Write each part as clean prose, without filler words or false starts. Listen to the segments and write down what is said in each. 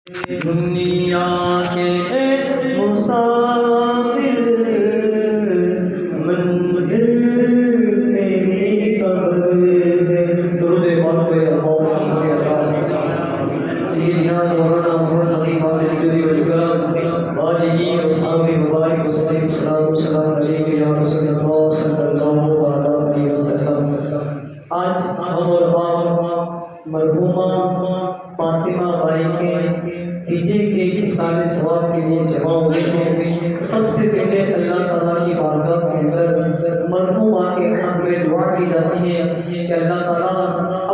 دنیا کے مسافر منزل میری قبر ہے۔ درود پاک پہ اللہم صلی علی سیدنا مولانا محمد مالک الکرم آلہ وصحبہ مبارک وسلم۔ السلام علیکم یا رسول اللہ صلی اللہ علیہ وسلم۔ آج ہم اور آپ مرحومہ فاطمہ بائی کے تیجے کے سال ثواب کے لیے جمع ہوئے ہیں۔ سب سے پہلے اللہ تعالیٰ کی بارگاہ کے اندر مرحومہ کے حق میں دعا کی جاتی ہے کہ اللہ تعالیٰ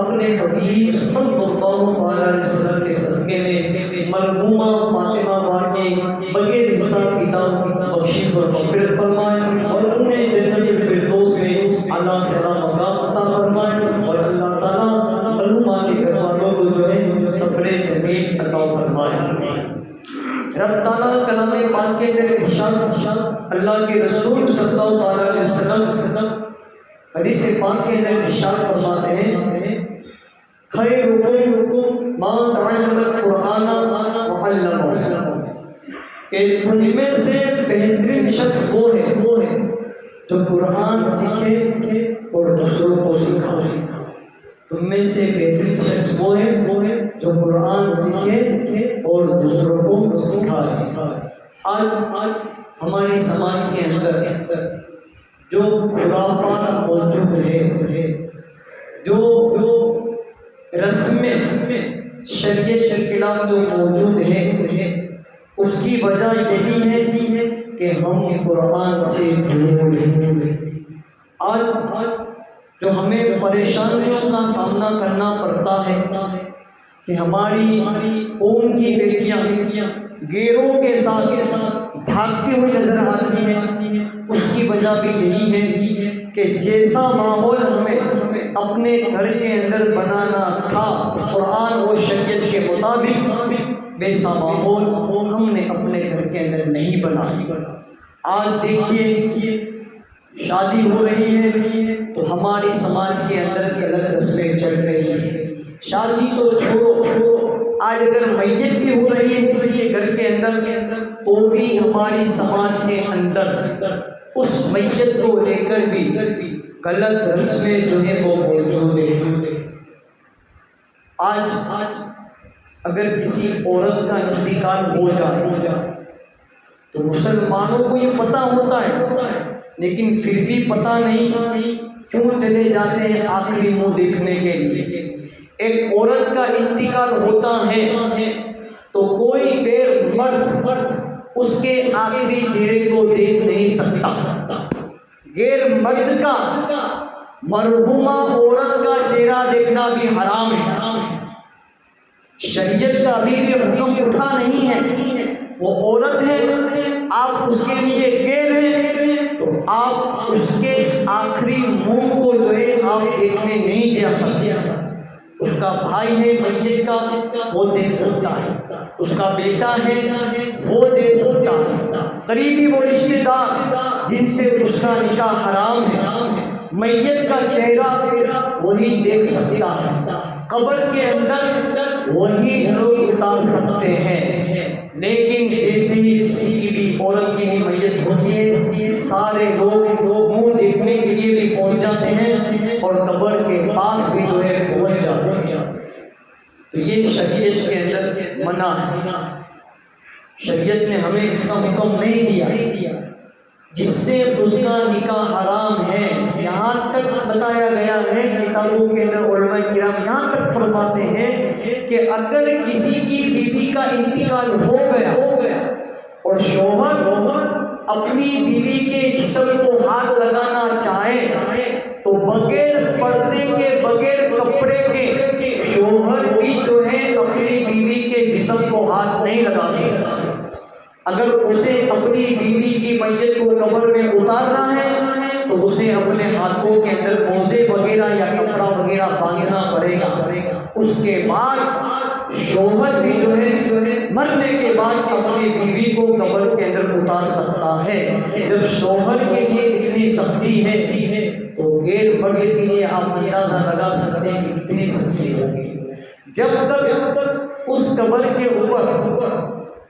اپنے حبیب صلی اللہ علیہ وسلم کے صدقے میں مرحومہ فاطمہ بائی کے بغیر حساب کتاب بخشش اور مغفرت فرمائے اور انہیں جنت الفردوس میں اللہ سے مقام عطا فرمائے اور اللہ تعالیٰ مرحومہ کے گھر والوں کو جو ہے صبر جمیل عطا فرمائے۔ رب تعالیٰ کلام پاک کے اندر ارشاد، اللہ کے رسول صلی اللہ علیہ وسلم حدیث پاک کے اندر ارشاد فرماتے ہیں، خیرکم ما تعلم القرآن وعلمہ، کہ تم میں سے بہترین شخص وہ ہے جو قرآن سیکھے اور دوسروں کو سکھائے۔ تم میں سے بہترین شخص وہ ہے جو قرآن سیکھے اور دوسروں کو سکھائے۔ آج ہماری سماج کے اندر جو خرافات موجود ہے، جو رسمیں شریعت کے خلاف جو موجود ہے، اس کی وجہ یہی ہے کہ ہم قرآن سے دور ہیں۔ آج جو ہمیں پریشانیوں کا سامنا کرنا پڑتا ہے کہ ہماری قوم کی بیٹیاں غیروں کے ساتھ بھاگتی ہوئی نظر آتی ہیں، اس کی وجہ بھی یہی ہے کہ جیسا ماحول ہمیں اپنے گھر کے اندر بنانا تھا قرآن و شریعت کے مطابق، ویسا ماحول ہم نے اپنے گھر کے اندر نہیں بنایا۔ آج دیکھیے شادی ہو رہی ہے تو ہماری سماج کے اندر غلط رسمیں چل رہی ہیں۔ شادی تو چھوڑو، آج اگر میت بھی ہو رہی ہے کسی کے گھر کے اندر تو بھی ہماری سماج کے اندر اس میت کو لے کر بھی غلط رسمیں جو ہے وہ موجود ہیں۔ آج اگر کسی عورت کا انتقال ہو جائے تو مسلمانوں کو یہ پتہ ہوتا ہے، لیکن پھر بھی پتہ نہیں کیوں چلے جاتے ہیں آخری منہ دیکھنے کے لیے۔ ایک عورت کا انتقال ہوتا ہے تو کوئی غیر مرد اس کے آخری چہرے کو دیکھ نہیں سکتا۔ غیر مرد کا مرحومہ عورت کا چہرہ دیکھنا بھی حرام ہے۔ شریعت کا ابھی بھی حکم اٹھا نہیں ہے، وہ عورت ہے، آپ اس کے لیے غیر ہیں تو آپ اس کے آخری منہ کو جو ہے آپ دیکھنے نہیں جا سکتے۔ اس کا بھائی ہے میت کا، وہ دیکھ سکتا ہے، اس کا بیٹا ہے وہ دیکھ سکتا ہے، قریبی وہ رشتے دار جن سے اس کا نکاح حرام ہے، میت کا چہرہ وہی دیکھ سکتا ہے، قبر کے اندر وہی لوگ اتار سکتے ہیں۔ لیکن جیسے ہی کسی کی بھی عورت کی بھی میت ہوتی ہے، سارے لوگ منہ دیکھنے کے لیے بھی پہنچ جاتے ہیں اور قبر کے پاس بھی جو ہے پہنچ جاتے ہیں۔ تو یہ شریعت کے اندر منع ہے، شریعت نے ہمیں اس کا حکم نہیں دیا، جس سے اس کا نکاح حرام ہے۔ یہاں تک بتایا گیا ہے کتابوں کے اندر، علماء کرام یہاں تک فرماتے ہیں کہ اگر کسی کی بیوی کا انتقال ہو گیا اور شوہر اپنی بیوی کے جسم کو ہاتھ لگانا چاہے تو بغیر پردے کے، بغیر کپڑے کے شوہر بھی جو ہے اپنی بیوی کے جسم کو ہاتھ نہیں لگا سکتا۔ اگر اسے اپنی بیوی کی میت کو قبر میں اتارنا ہے تو اسے اپنے ہاتھوں کے اندر موزے وغیرہ یا کپڑا وغیرہ باندھنا پڑے گا۔ اس کے بعد شوہر بھی جو ہے مرنے کے بعد اپنی بیوی کو قبر کے اندر اتار سکتا ہے۔ جب شوہر کے لیے اتنی سختی ہے تو غیر مرد کے لیے آپ اندازہ لگا سکتے ہیں کہ کتنی سختی ہوگی۔ جب تک اس قبر کے اوپر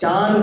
4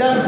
10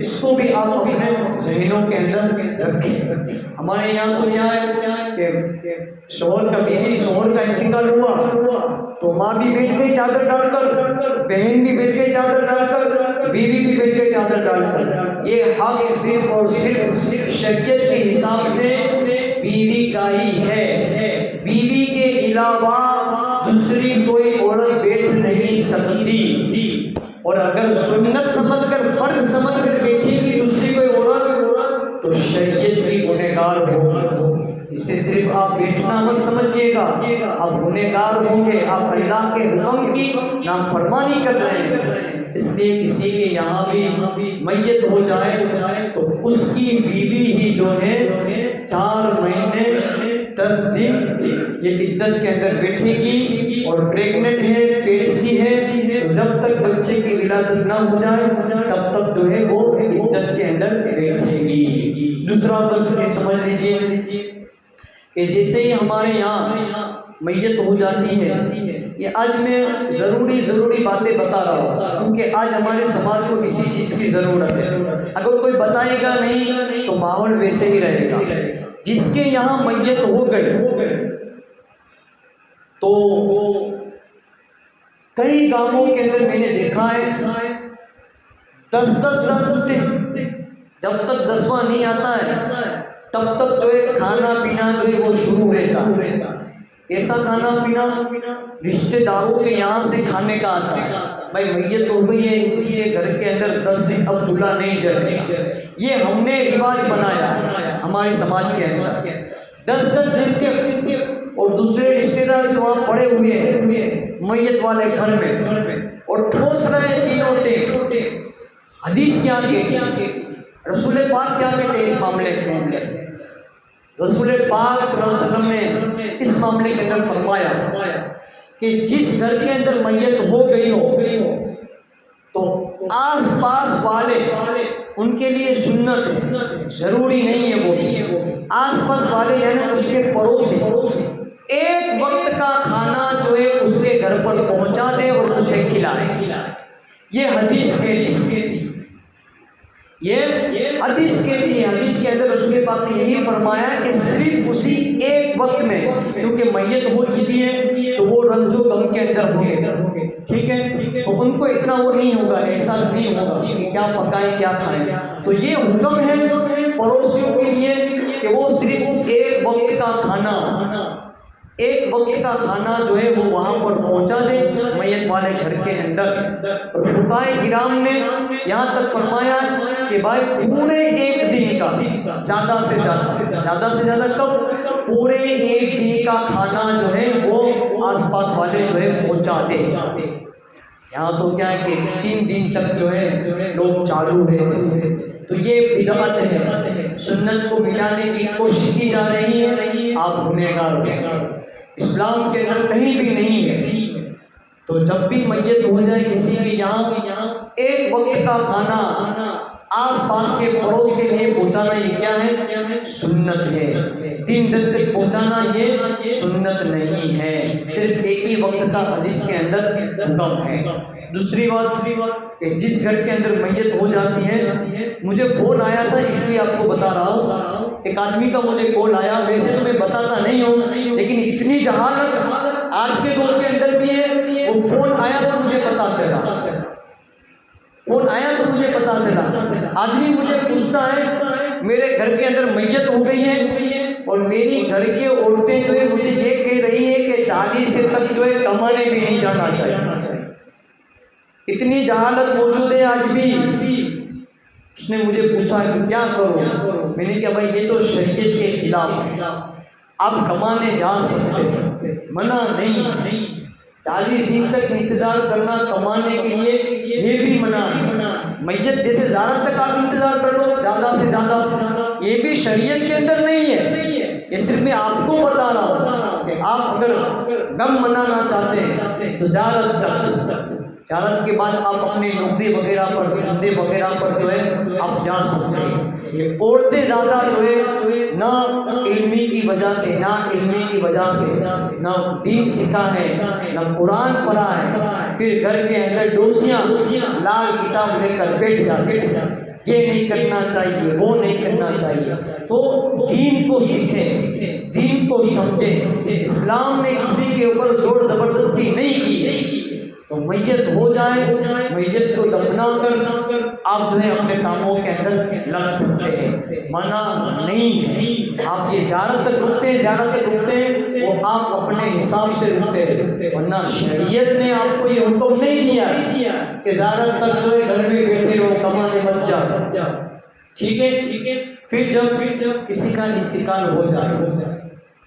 اس کو بھی آپ اپنے ذہنوں کے اندر رکھیں۔ ہمارے یہاں تو کیا ہے کہ شوہر کا شوہر کا انتقال ہوا تو ماں بھی بیٹھ گئی چادر ڈال کر، بہن بھی بیٹھ گئی چادر ڈال کر، بیوی بھی بیٹھ گئی چادر ڈال کر۔ یہ حق صرف اور صرف شریعت کے حساب سے بیوی کا ہی ہے، بیوی کے علاوہ دوسری کوئی عورت بیٹھ نہیں سکتی، اور اگر سنت سمجھ کر فرض سمجھ کر بیٹھے گی دوسری کوئی عورت تو شریعت بھی گنہگار ہوگی۔ اس سے صرف آپ بیٹھنا مت سمجھیے گا، آپ گنہگار ہوں گے، آپ اللہ کے حکم کی نافرمانی کر رہے ہیں۔ اس لیے کسی کے یہاں بھی میت ہو جائے تو اس کی بیوی ہی جو ہے 4 مہینے 10 دن یہ عدت کے اندر بیٹھے گی، اور پریگننٹ ہے، پیٹسی ہے، تو جب تک بچے کی ولادت نہ ہو جائے تب تک جو ہے وہ عدت کے اندر بیٹھے گی۔ دوسرا فرض یہ سمجھ لیجیے کہ جیسے ہی ہمارے یہاں میت ہو جاتی ہے، یہ آج میں ضروری باتیں بتا رہا ہوں کیونکہ آج ہمارے سماج کو کسی چیز کی ضرورت ہے۔ اگر کوئی بتائے گا نہیں تو ماحول ویسے ہی رہے گا۔ جس کے یہاں میت ہو گئے تو کئی گاؤں کے اندر میں نے دیکھا ہے 10 دن جب تک 10واں نہیں آتا ہے تب تک جو ہے کھانا پینا جو ہے وہ شروع رہتا ہے۔ ایسا کھانا پینا رشتہ داروں کے یہاں سے کھانے کا آتا ہے، بھائی میت ہو گئی ہے اس لیے گھر کے اندر 10 دن اب چولہا نہیں جلے گا۔ یہ ہم نے رواج بنایا ہے ہمارے سماج کے اندر 10 دن کے، اور دوسرے رشتہ دار جو وہاں پڑے ہوئے ہیں میت والے گھر میں اور ٹھوس رہے تینوں ٹائم۔ حدیث کیا کہتی ہے، رسول پاک کیا کہتے ہیں اس معاملے کے اندر؟ رسول پاک صلی اللہ علیہ وسلم نے اس معاملے کے اندر فرمایا کہ جس گھر کے اندر میت ہو گئی ہو تو آس پاس والے ان کے لیے سنت ہے، ضروری نہیں ہے وہ بھی، آس پاس والے یعنی اس کے پڑوسی ایک وقت کا کھانا جو ہے اس کے گھر پر پہنچا دے اور اسے کھلائے۔ یہ حدیث کہتی، یہ حدیث کہتی ہے۔ حدیث کے اندر رسول پاک نے یہی فرمایا کہ صرف اسی ایک وقت میں، کیونکہ میت ہو چکی ہے تو وہ رنج و غم کے اندر ہوں گے، ٹھیک ہے، تو ان کو اتنا وہ نہیں ہوگا، احساس نہیں ہوگا کہ کیا پکائیں کیا کھائیں۔ تو یہ حکم ہے پڑوسیوں کے لیے کہ وہ صرف ایک وقت کا کھانا جو ہے وہ وہاں پر پہنچا دیں میت والے گھر کے اندر۔ اور فقہائے کرام نے یہاں تک فرمایا کہ بھائی پورے ایک دن کا زیادہ سے زیادہ کب پورے ایک دن کا کھانا جو ہے وہ آس پاس والے جو ہے پہنچا دے۔ یہاں تو کیا ہے کہ 3 دن تک جو ہے لوگ چالو رہتے ہیں، تو یہ بدعت ہے، سنت کو مٹانے کی کوشش کی جا رہی ہے، آپ گنہگار ہیں۔ اسلام کے اندر کہیں بھی نہیں ہے۔ تو جب بھی میت ہو جائے کسی کے یہاں ایک وقت کا کھانا آس پاس کے پڑوس کے لیے پہنچانا، یہ کیا ہے؟ سنت ہے۔ 3 دن تک پہنچانا یہ سنت نہیں ہے، صرف ایک ہی وقت کا حدیث کے اندر حکم ہے۔ دوسری بات کہ جس گھر کے اندر میت ہو جاتی ہے، مجھے فون آیا تھا اس لیے آپ کو بتا رہا ہوں، ایک آدمی کا مجھے کال آیا، ویسے تو میں بتاتا نہیں ہوں لیکن اتنی جہالت آج کے دور کے اندر بھی ہے، وہ فون آیا تو مجھے پتا چلا، آدمی مجھے پوچھتا ہے میرے گھر کے اندر میت ہو گئی ہے اور میری گھر کی عورتیں جو ہے مجھے یہ کہہ رہی ہیں کہ 40 سے تک جو ہے کمانے بھی نہیں جانا چاہیے۔ اتنی جہالت موجود ہے آج بھی۔ اس نے مجھے پوچھا کہ کیا کروں؟ میں نے کہا بھائی یہ تو شریعت کے خلاف ہے، آپ کمانے جا سکتے، منع نہیں، 40 دن تک انتظار کرنا کمانے کے لیے یہ بھی منع ہے۔ میت جیسے زیارت تک آپ انتظار کر لو زیادہ سے زیادہ، یہ بھی شریعت کے اندر نہیں ہے، یہ صرف میں آپ کو بتا رہا ہوں کہ آپ اگر دم منانا چاہتے ہیں تو زیارت کے بعد آپ اپنی نوکری وغیرہ پر، دھندے وغیرہ پر جو ہے آپ جا سکتے ہیں۔ یہ عورتیں زیادہ جو ہے نہ علمی کی وجہ سے، نہ دین سیکھا ہے، نہ قرآن پڑھا ہے، پھر گھر کے اندر ڈوسیاں لال کتاب لے کر بیٹھ جاتے ہیں۔ یہ نہیں کرنا چاہیے، وہ نہیں کرنا چاہیے۔ تو دین کو سیکھیں، دین کو سمجھیں۔ اسلام میں کسی کے اوپر زور زبردستی نہیں کی ہے۔ تو میت ہو جائے، میت کو دفنا کر آپ جو ہے اپنے کاموں کے اندر لگ سکتے ہیں، منع نہیں ہے۔ آپ یہ زیارت تک رکتے ہیں وہ آپ اپنے حساب سے رکتے ہیں، ورنہ شریعت نے آپ کو یہ حکم نہیں دیا کہ زیارت تک جو ہے گھر میں بیٹھے رہو، کمانے مت جاؤ، ٹھیک ہے۔ پھر جب کسی کا انتقال ہو جائے